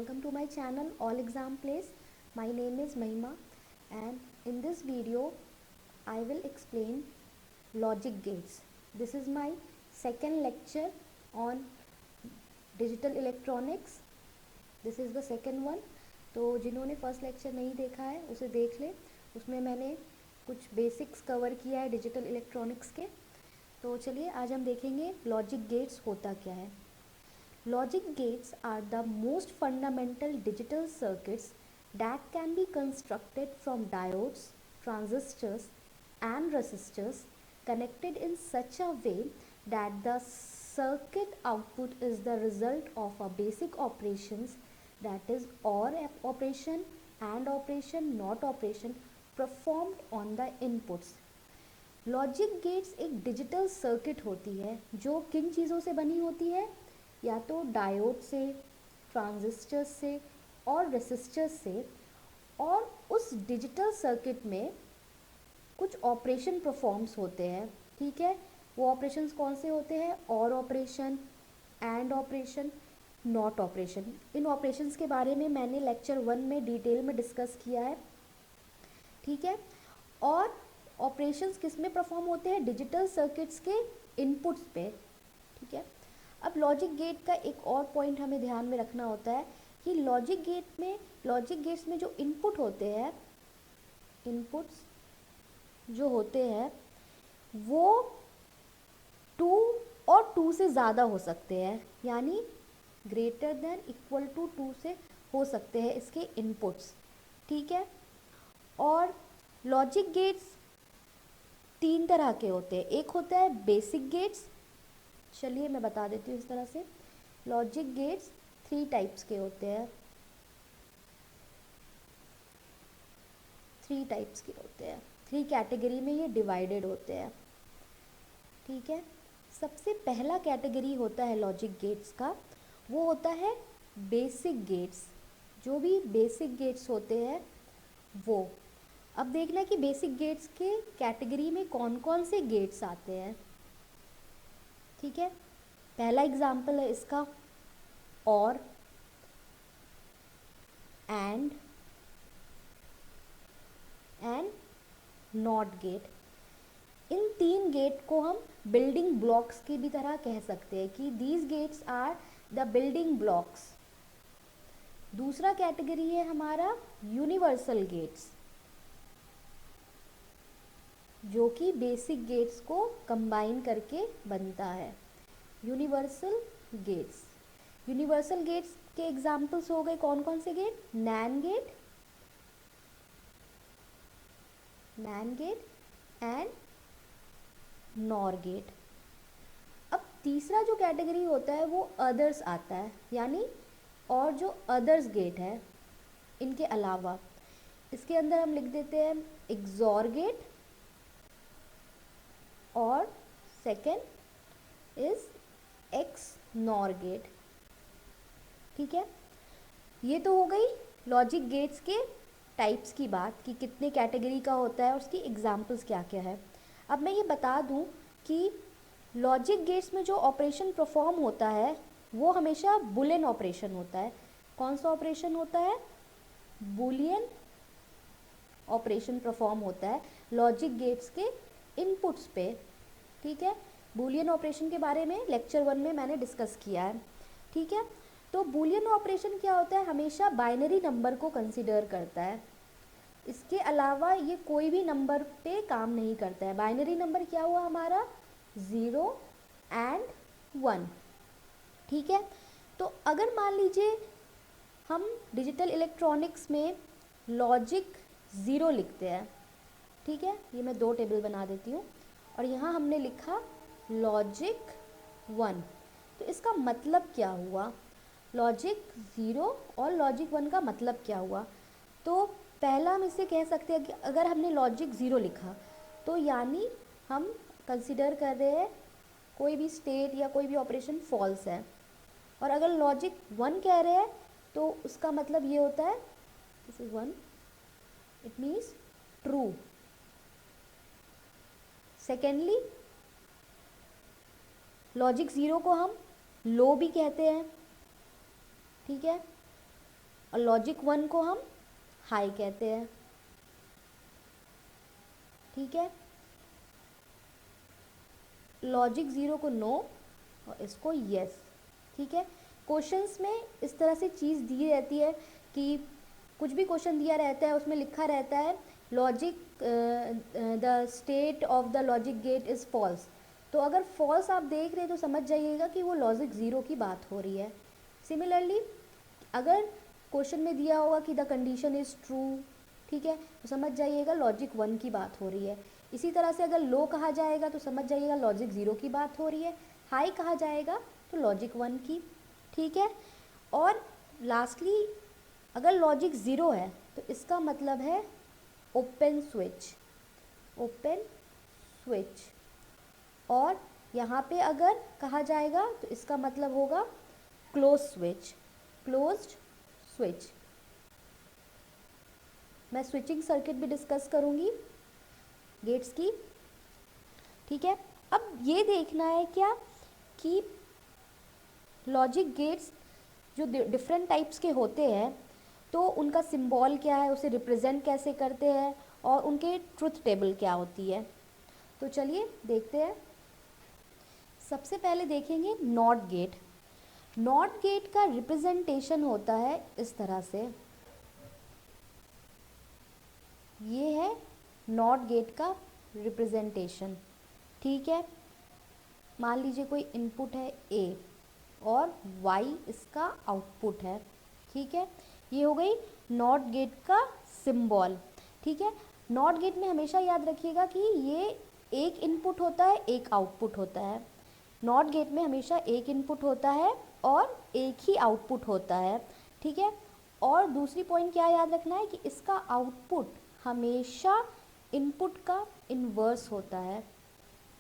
welcome to my channel All Exam Place. My name is Mahima and in this video I will explain logic gates. This is my second lecture on digital electronics. This is the second one. तो जिन्होंने first lecture नहीं देखा है उसे देख ले, उसमें मैंने कुछ बेसिक्स कवर किया है डिजिटल इलेक्ट्रॉनिक्स के। तो चलिए आज हम देखेंगे लॉजिक गेट्स होता क्या है। Logic gates are the most fundamental digital circuits that can be constructed from diodes, transistors and resistors connected in such a way that the circuit output is the result of a basic operations, that is OR operation, AND operation, NOT operation performed on the inputs. Logic gates एक digital circuit होती है जो किन चीज़ों से बनी होती है, या तो डायोड से, ट्रांजिस्टर से और रेसिस्टर से, और उस डिजिटल सर्किट में कुछ ऑपरेशन परफॉर्म्स होते हैं। ठीक है, वो ऑपरेशंस कौन से होते हैं? और operation, and operation, not operation. In operations के बारे में मैंने लेक्चर 1 में डिटेल में डिस्कस किया है। ठीक है, और ऑपरेशंस किस में परफॉर्म होते हैं? डिजिटल सर्किट्स के इनपुट्स पे। ठीक है, अब लॉजिक गेट का एक और पॉइंट हमें ध्यान में रखना होता है कि लॉजिक गेट्स में जो इनपुट होते हैं, इनपुट्स जो होते हैं वो 2 और 2 से ज़्यादा हो सकते हैं, यानी ग्रेटर देन इक्वल टू 2 से हो सकते हैं इसके इनपुट्स। ठीक है, और लॉजिक गेट्स 3 तरह के होते हैं। एक होता है बेसिक गेट्स। चलिए मैं बता देती हूँ इस तरह से। लॉजिक गेट्स 3 टाइप्स के होते हैं। 3 कैटेगरी में ये डिवाइडेड होते हैं। ठीक है, सबसे पहला कैटेगरी होता है लॉजिक गेट्स का, वो होता है बेसिक गेट्स। जो भी बेसिक गेट्स होते हैं वो, अब देखना कि बेसिक गेट्स के कैटेगरी में कौन कौन से गेट्स आते हैं। ठीक है, पहला एग्जाम्पल है इसका और, एंड नॉट गेट। इन 3 गेट को हम बिल्डिंग ब्लॉक्स की भी तरह कह सकते हैं कि these gates are the building blocks. दूसरा कैटेगरी है हमारा यूनिवर्सल गेट्स, जो कि बेसिक गेट्स को कंबाइन करके बनता है। यूनिवर्सल गेट्स के एग्जाम्पल्स हो गए कौन कौन से gate? NAND gate and NOR gate. अब तीसरा जो कैटेगरी होता है वो अदर्स आता है, यानी और जो अदर्स गेट है इनके अलावा, इसके अंदर हम लिख देते हैं एक्सॉर गेट, और second is XNOR gate. ठीक है, ये तो हो गई लॉजिक गेट्स के टाइप्स की बात कि कितने कैटेगरी का होता है और उसकी एग्जांपल्स क्या क्या है। अब मैं ये बता दूं कि लॉजिक गेट्स में जो ऑपरेशन परफॉर्म होता है वो हमेशा बुलियन ऑपरेशन होता है। कौन सा ऑपरेशन होता है? बुलियन ऑपरेशन परफॉर्म होता है लॉजिक गेट्स के इनपुट्स पे। ठीक है, बूलियन ऑपरेशन के बारे में लेक्चर 1 में मैंने डिस्कस किया है। ठीक है, तो बूलियन ऑपरेशन क्या होता है? हमेशा बाइनरी नंबर को कंसीडर करता है। इसके अलावा ये कोई भी नंबर पे काम नहीं करता है। बाइनरी नंबर क्या हुआ हमारा? 0 एंड 1। ठीक है, तो अगर मान लीजिए हम डिजिटल इलेक्ट्रॉनिक्स में लॉजिक 0 लिखते हैं। ठीक है, ये मैं 2 टेबल बना देती हूँ और यहाँ हमने लिखा लॉजिक 1। तो इसका मतलब क्या हुआ? लॉजिक 0 और लॉजिक 1 का मतलब क्या हुआ? तो पहला हम इसे कह सकते हैं कि अगर हमने लॉजिक 0 लिखा तो यानी हम कंसिडर कर रहे हैं कोई भी स्टेट या कोई भी ऑपरेशन फॉल्स है, और अगर लॉजिक 1 कह रहे हैं तो उसका मतलब ये होता है this is 1, it means true. Secondly logic 0 को हम लो भी कहते हैं। ठीक है, और लॉजिक 1 को हम हाई कहते हैं, ठीक है। लॉजिक 0 को नो और इसको यस, ठीक है। क्वेश्चंस में इस तरह से चीज़ दी रहती है कि कुछ भी क्वेश्चन दिया रहता है उसमें लिखा रहता है logic the state of the logic gate is false. तो अगर फॉल्स आप देख रहे हैं तो समझ जाइएगा कि वो लॉजिक 0 की बात हो रही है। सिमिलरली अगर क्वेश्चन में दिया होगा कि द कंडीशन इज़ ट्रू, ठीक है, तो समझ जाइएगा लॉजिक 1 की बात हो रही है। इसी तरह से अगर लो कहा जाएगा तो समझ जाइएगा लॉजिक 0 की बात हो रही है, हाई कहा जाएगा तो लॉजिक 1 की, ठीक है। और लास्टली अगर लॉजिक 0 है तो इसका मतलब है ओपन स्विच, ओपन स्विच। और यहाँ पे अगर कहा जाएगा तो इसका मतलब होगा क्लोज स्विच, क्लोज्ड स्विच। मैं स्विचिंग सर्किट भी डिस्कस करूँगी गेट्स की, ठीक है। अब ये देखना है क्या कि लॉजिक गेट्स जो डिफरेंट टाइप्स के होते हैं तो उनका सिंबल क्या है, उसे रिप्रेजेंट कैसे करते हैं और उनके ट्रुथ टेबल क्या होती है। तो चलिए देखते हैं। सबसे पहले देखेंगे नॉट गेट। नॉट गेट का रिप्रेजेंटेशन होता है इस तरह से, ये है नॉट गेट का रिप्रेजेंटेशन, ठीक है। मान लीजिए कोई इनपुट है A और Y इसका आउटपुट है, ठीक है। ये हो गई नॉट गेट का सिंबल, ठीक है। नॉट गेट में हमेशा याद रखिएगा कि ये एक इनपुट होता है, एक आउटपुट होता है। नॉट गेट में हमेशा एक इनपुट होता है और एक ही आउटपुट होता है, ठीक है। और दूसरी पॉइंट क्या याद रखना है कि इसका आउटपुट हमेशा इनपुट का इन्वर्स होता है।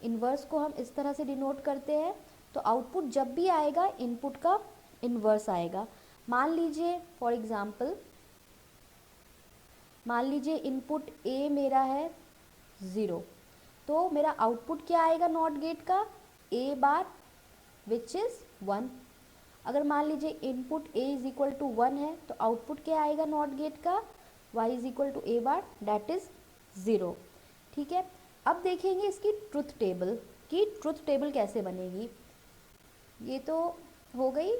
इन्वर्स को हम इस तरह से डिनोट करते हैं, तो आउटपुट जब भी आएगा इनपुट का इन्वर्स आएगा। मान लीजिए फॉर एग्जांपल, मान लीजिए इनपुट A मेरा है 0, तो मेरा आउटपुट क्या आएगा नॉट गेट का A बार विच इज़ 1। अगर मान लीजिए input A is equal to 1 है तो आउटपुट क्या आएगा नॉट गेट का Y is equal to A bar that is 0, ठीक है। अब देखेंगे इसकी ट्रुथ टेबल कि ट्रुथ टेबल कैसे बनेगी। ये तो हो गई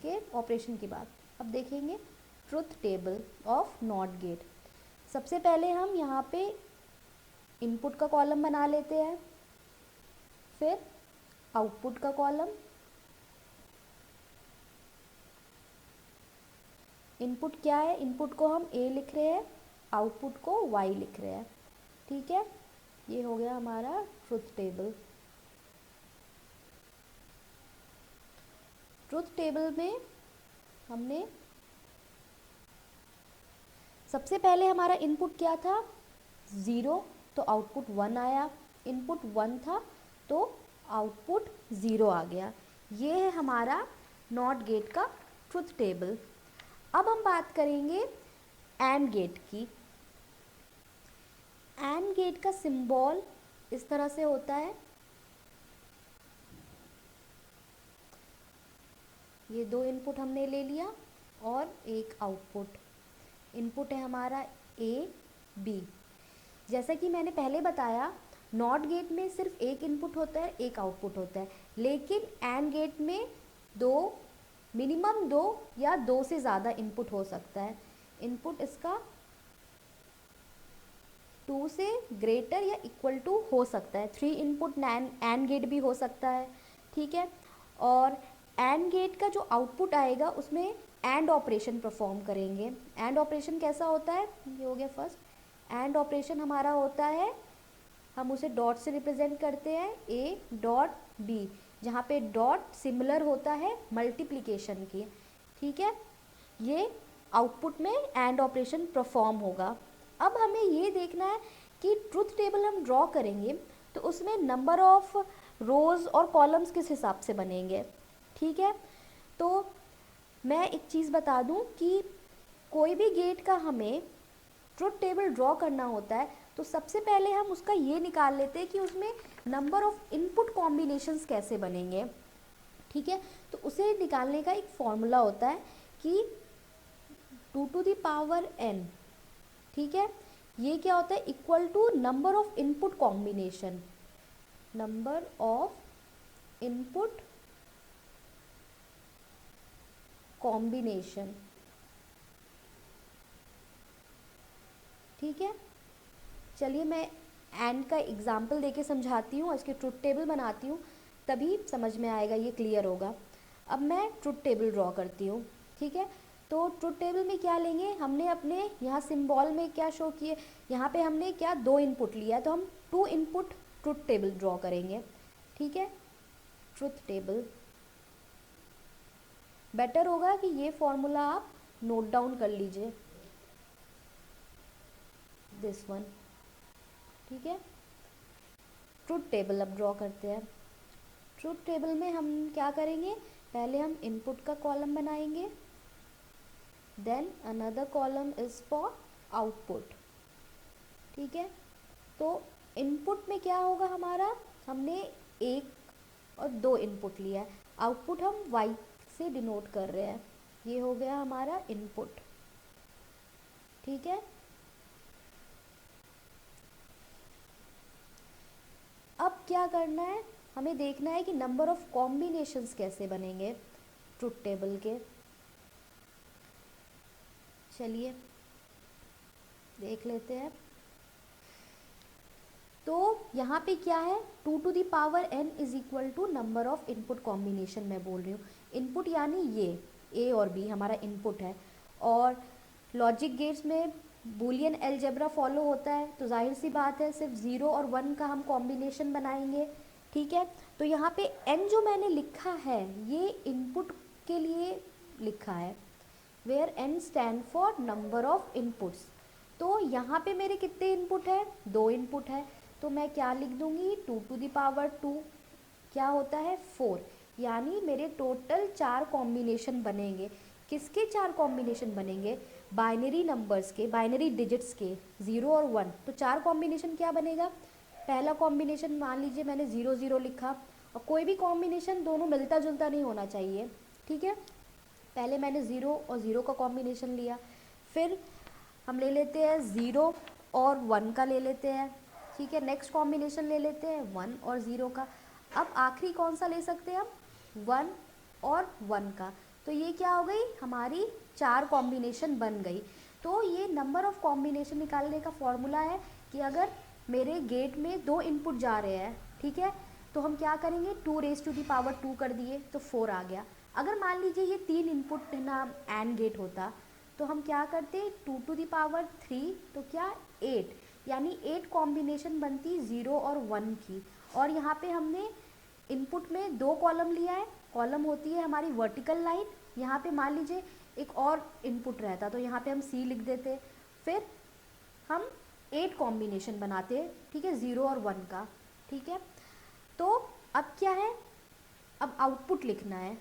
के ऑपरेशन की बात। अब देखेंगे truth table of not gate. सबसे पहले हम यहाँ पे इनपुट का कॉलम बना लेते हैं, फिर आउटपुट का कॉलम। इनपुट क्या है, इनपुट को हम A लिख रहे हैं, आउटपुट को Y लिख रहे हैं, ठीक है। ये हो गया हमारा ट्रुथ टेबल। ट्रुथ टेबल में हमने सबसे पहले हमारा इनपुट क्या था 0, तो आउटपुट 1 आया। इनपुट 1 था तो आउटपुट 0 आ गया। ये है हमारा नॉट गेट का ट्रुथ टेबल। अब हम बात करेंगे एंड गेट की। एंड गेट का सिंबल इस तरह से होता है, ये दो इनपुट हमने ले लिया और एक आउटपुट। इनपुट है हमारा A B। जैसा कि मैंने पहले बताया नॉट गेट में सिर्फ एक इनपुट होता है, एक आउटपुट होता है, लेकिन एंड गेट में मिनिमम दो या दो से ज़्यादा इनपुट हो सकता है। इनपुट इसका 2 से ग्रेटर या इक्वल टू हो सकता है। 3 इनपुट एंड गेट भी हो सकता है, ठीक है। और एंड गेट का जो आउटपुट आएगा उसमें एंड ऑपरेशन परफॉर्म करेंगे। एंड ऑपरेशन कैसा होता है, ये हो गया फर्स्ट। एंड ऑपरेशन हमारा होता है, हम उसे डॉट से रिप्रेजेंट करते हैं A डॉट B, जहाँ पे डॉट सिमिलर होता है मल्टीप्लिकेशन की, ठीक है। ये आउटपुट में एंड ऑपरेशन परफॉर्म होगा। अब हमें ये देखना है कि ट्रुथ टेबल हम ड्रॉ करेंगे तो उसमें नंबर ऑफ रोज़ और कॉलम्स किस हिसाब से बनेंगे, ठीक है। तो मैं एक चीज़ बता दूं कि कोई भी गेट का हमें ट्रुथ टेबल ड्रॉ करना होता है तो सबसे पहले हम उसका ये निकाल लेते हैं कि उसमें नंबर ऑफ इनपुट कॉम्बिनेशंस कैसे बनेंगे, ठीक है। तो उसे निकालने का एक फॉर्मूला होता है कि 2 टू द पावर n, ठीक है। ये क्या होता है, equal to number of input combination, number of input combination, ठीक है। चलिए मैं एंड का एग्जाम्पल देके समझाती हूँ, इसके ट्रुथ टेबल बनाती हूँ, तभी समझ में आएगा, ये क्लियर होगा। अब मैं ट्रुथ टेबल ड्रॉ करती हूँ, ठीक है। तो ट्रुथ टेबल में क्या लेंगे, हमने अपने यहाँ सिंबल में क्या शो किए, यहाँ पे हमने क्या 2 इनपुट लिया है, तो हम 2 इनपुट ट्रुथ टेबल ड्रॉ करेंगे, ठीक है। ट्रुथ टेबल बेटर होगा कि ये फॉर्मूला आप नोट डाउन कर लीजिए, दिस वन, ठीक है। ट्रुथ टेबल अब ड्रॉ करते हैं। ट्रुथ टेबल में हम क्या करेंगे, पहले हम इनपुट का कॉलम बनाएंगे, then another column is for output, ठीक है। तो इनपुट में क्या होगा हमारा, हमने 1 और 2 इनपुट लिया है, आउटपुट हम y से डिनोट कर रहे हैं, ये हो गया हमारा इनपुट, ठीक है। अब क्या करना है, हमें देखना है कि नंबर ऑफ कॉम्बिनेशंस कैसे बनेंगे ट्रुथ टेबल के। चलिए देख लेते हैं। तो यहाँ पे क्या है, 2 to the power n is equal to number of input combination, मैं बोल रही हूँ इनपुट यानी ये a और b हमारा इनपुट है, और लॉजिक गेट्स में बूलियन अलजेब्रा फॉलो होता है, तो जाहिर सी बात है सिर्फ 0 और 1 का हम कॉम्बिनेशन बनाएंगे, ठीक है। तो यहाँ पे n जो मैंने लिखा है ये इनपुट के लिए लिखा है, where n stand for number of inputs. तो यहाँ पे मेरे कितने इनपुट है, 2 इनपुट है, तो मैं क्या लिख दूंगी, 2 टू द पावर 2 क्या होता है 4, यानी मेरे टोटल 4 कॉम्बिनेशन बनेंगे। किसके 4 कॉम्बिनेशन बनेंगे, बाइनरी नंबर्स के, बाइनरी डिजिट्स के, 0 और 1। तो 4 कॉम्बिनेशन क्या बनेगा, पहला कॉम्बिनेशन मान लीजिए मैंने 0 0 लिखा, और कोई भी कॉम्बिनेशन दोनों मिलता जुलता नहीं होना चाहिए, ठीक है। पहले मैंने 0 और 0 का कॉम्बिनेशन लिया, फिर हम ले लेते हैं 0 और 1 का ले लेते हैं, ठीक है। नेक्स्ट कॉम्बिनेशन ले लेते हैं 1 और 0 का। अब आखिरी कौन सा ले सकते हैं हम, 1 और 1 का। तो ये क्या हो गई, हमारी 4 कॉम्बिनेशन बन गई। तो ये नंबर ऑफ कॉम्बिनेशन निकालने का फॉर्मूला है कि अगर मेरे गेट में 2 इनपुट जा रहे हैं, ठीक है, तो हम क्या करेंगे, 2 रेज टू दी पावर 2 कर दिए तो 4 आ गया। अगर मान लीजिए ये 3 इनपुट ना एंड गेट होता, तो हम क्या करते, 2 टू दी पावर 3 तो क्या 8, यानी 8 कॉम्बिनेशन बनती 0 और 1 की। और यहाँ पे हमने इनपुट में 2 कॉलम लिया है, कॉलम होती है हमारी वर्टिकल लाइन, यहाँ पे मान लीजिए एक और इनपुट रहता तो यहाँ पे हम C लिख देते, फिर हम 8 कॉम्बिनेशन बनाते, ठीक है, 0 और 1 का, ठीक है। तो अब क्या है, अब आउटपुट लिखना है,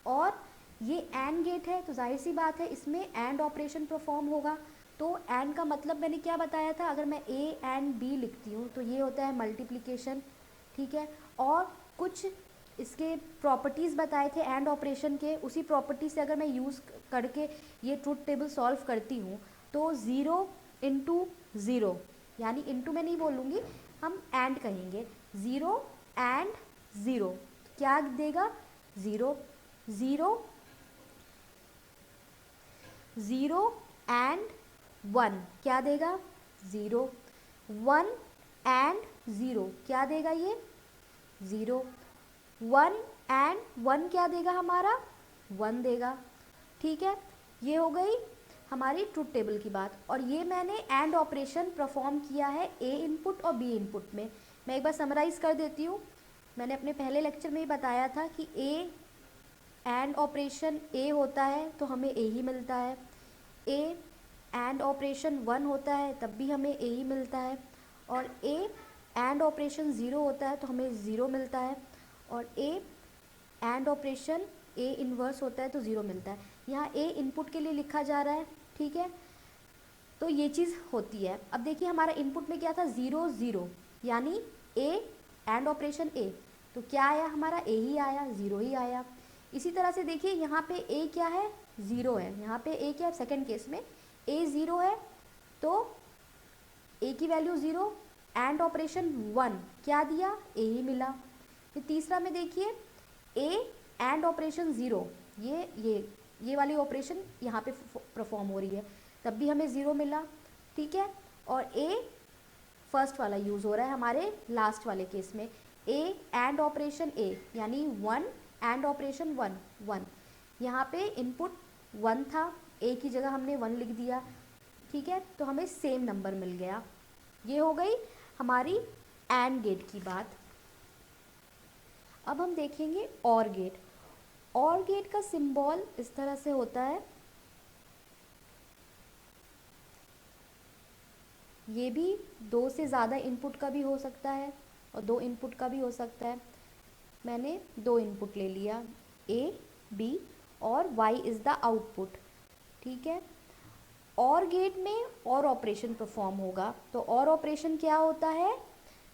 और ये एंड गेट है तो जाहिर सी बात है इसमें एंड ऑपरेशन परफॉर्म होगा। तो एंड का मतलब मैंने क्या बताया था, अगर मैं A एंड B लिखती हूँ तो ये होता है मल्टीप्लिकेशन, ठीक है। और कुछ इसके प्रॉपर्टीज़ बताए थे एंड ऑपरेशन के, उसी प्रॉपर्टी से अगर मैं यूज़ करके ये ट्रुथ टेबल सॉल्व करती हूँ तो 0 इंटू 0, यानी इंटू मैं नहीं बोलूँगी, हम एंड कहेंगे, 0 एंड 0 क्या देगा, 0 0 0 एंड 1 क्या देगा, 0 1 एंड 0 क्या देगा, ये 0 1 एंड 1 क्या देगा हमारा, 1 देगा, ठीक है। ये हो गई हमारी ट्रुथ टेबल की बात। और ये मैंने एंड ऑपरेशन परफॉर्म किया है A इनपुट और B इनपुट में। मैं एक बार समराइज़ कर देती हूँ, मैंने अपने पहले लेक्चर में ही बताया था कि A एंड ऑपरेशन A होता है तो हमें A ही मिलता है, A एंड ऑपरेशन 1 होता है तब भी हमें A ही मिलता है, और A एंड ऑपरेशन 0 होता है तो हमें 0 मिलता है, और A and operation A inverse होता है तो 0 मिलता है। यहाँ A इनपुट के लिए लिखा जा रहा है, ठीक है, तो ये चीज़ होती है। अब देखिए हमारा इनपुट में क्या था, 0 0, यानी A एंड ऑपरेशन A, तो क्या आया हमारा A ही आया, 0 ही आया। इसी तरह से देखिए यहाँ पे A क्या है, ज़ीरो है, यहाँ पे ए क्या, सेकंड केस में ए ज़ीरो है तो ए की वैल्यू ज़ीरो, एंड ऑपरेशन 1 क्या दिया, ए ही मिला। फिर तीसरा में देखिए ए एंड ऑपरेशन 0, ये वाली ऑपरेशन यहाँ पे परफॉर्म हो रही है, तब भी हमें 0 मिला, ठीक है। और ए फर्स्ट वाला यूज़ हो रहा है हमारे लास्ट वाले केस में, ए एंड ऑपरेशन ए यानी 1 एंड ऑपरेशन 1, यहाँ पे इनपुट 1 था, ए की जगह हमने 1 लिख दिया, ठीक है, तो हमें सेम नंबर मिल गया। ये हो गई हमारी एंड गेट की बात। अब हम देखेंगे और गेट। और गेट का सिंबल इस तरह से होता है, ये भी 2 से ज़्यादा इनपुट का भी हो सकता है और 2 इनपुट का भी हो सकता है। मैंने 2 इनपुट ले लिया, ए बी और y इज़ द आउटपुट, ठीक है। और गेट में और ऑपरेशन परफॉर्म होगा, तो और ऑपरेशन क्या होता है,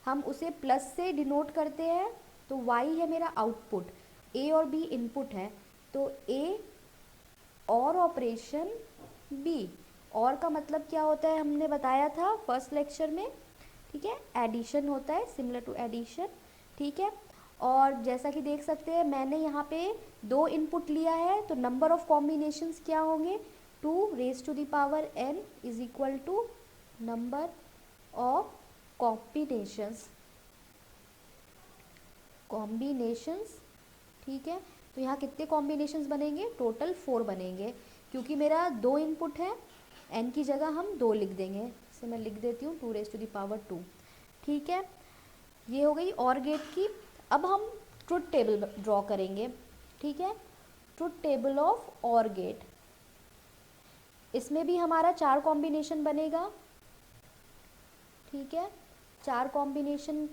हम उसे प्लस से डिनोट करते हैं, तो y है मेरा आउटपुट, a और b इनपुट है, तो a और ऑपरेशन b, और का मतलब क्या होता है हमने बताया था फर्स्ट लेक्चर में, ठीक है, एडिशन होता है, सिमिलर टू एडिशन, ठीक है। और जैसा कि देख सकते हैं मैंने यहाँ पे 2 इनपुट लिया है, तो नंबर ऑफ कॉम्बिनेशंस क्या होंगे, 2 raise to the power n is equal to number of combinations, ठीक है। तो यहाँ कितने कॉम्बिनेशंस बनेंगे, टोटल 4 बनेंगे, क्योंकि मेरा 2 इनपुट है, n की जगह हम 2 लिख देंगे, इसे मैं लिख देती हूँ 2 रेज टू द पावर 2, ठीक है। ये हो गई और गेट की। अब हम ट्रुथ टेबल ड्रॉ करेंगे, ठीक है, ट्रुथ टेबल ऑफ और गेट। इसमें भी हमारा 4 कॉम्बिनेशन बनेगा, ठीक है, 4 कॉम्बिनेशन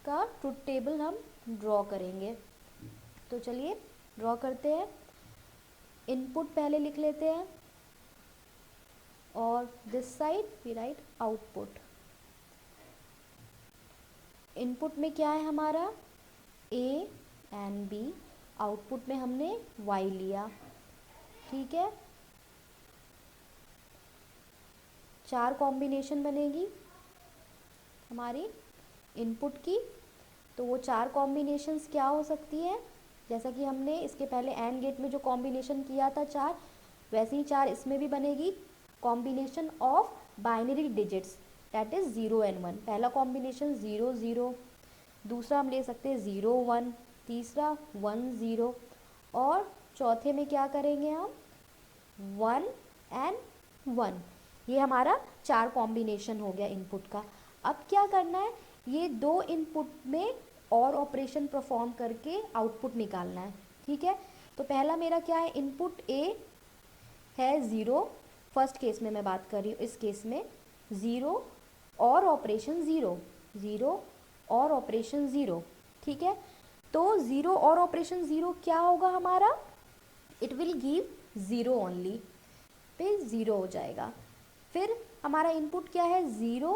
का ट्रुथ टेबल हम ड्रॉ करेंगे। तो चलिए ड्रॉ करते हैं। इनपुट पहले लिख लेते हैं और this side we write output. Input में क्या है हमारा A एंड B, आउटपुट में हमने Y लिया, ठीक है। 4 कॉम्बिनेशन बनेगी हमारी इनपुट की, तो वो 4 कॉम्बिनेशंस क्या हो सकती है, जैसा कि हमने इसके पहले एंड गेट में जो कॉम्बिनेशन किया था 4, वैसे ही 4 इसमें भी बनेगी। Combination of binary digits that is 0 and 1, पहला कॉम्बिनेशन 0 0, दूसरा हम ले सकते हैं 0 1, तीसरा 1 0, और चौथे में क्या करेंगे हम 1 एंड 1। ये हमारा 4 कॉम्बिनेशन हो गया इनपुट का। अब क्या करना है, ये 2 इनपुट में और ऑपरेशन परफॉर्म करके आउटपुट निकालना है, ठीक है। तो पहला मेरा क्या है, इनपुट A है 0, फर्स्ट केस में मैं बात कर रही हूँ, इस केस में 0 और ऑपरेशन 0 0 और ऑपरेशन 0, ठीक है। तो 0 और ऑपरेशन 0 क्या होगा हमारा, इट विल गिव 0 ओनली, पे 0 हो जाएगा। फिर हमारा इनपुट क्या है 0,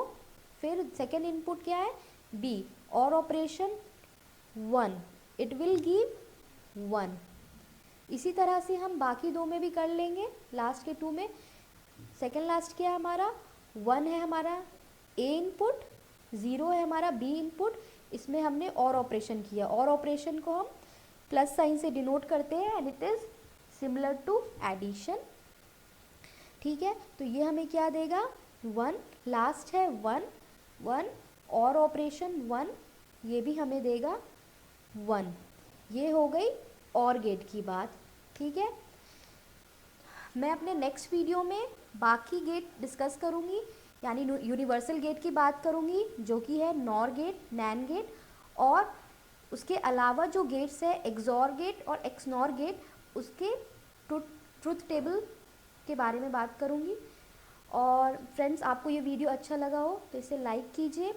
फिर सेकेंड इनपुट क्या है B और ऑपरेशन 1, इट विल गिव 1। इसी तरह से हम बाकी 2 में भी कर लेंगे, लास्ट के 2 में। सेकेंड लास्ट क्या है हमारा 1 है हमारा A इनपुट, 0 है हमारा B इनपुट, इसमें हमने और ऑपरेशन किया, और ऑपरेशन को हम प्लस साइन से डिनोट करते हैं and it is similar to addition, ठीक है। तो ये हमें क्या देगा 1, लास्ट है 1 1 और ऑपरेशन 1, ये भी हमें देगा 1। ये हो गई और गेट की बात, ठीक है। मैं अपने नेक्स्ट वीडियो में बाकी गेट डिस्कस करूँगी, यानी यूनिवर्सल गेट की बात करूँगी, जो कि है नॉर गेट, नैन गेट, और उसके अलावा जो गेट्स है एक्सॉर गेट और एक्सनॉर गेट, उसके ट्रुथ टेबल के बारे में बात करूँगी। और फ्रेंड्स, आपको ये वीडियो अच्छा लगा हो तो इसे लाइक कीजिए,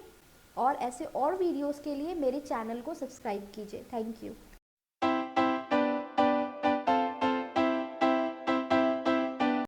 और ऐसे और वीडियोस के लिए मेरे चैनल को सब्सक्राइब कीजिए। Thank you.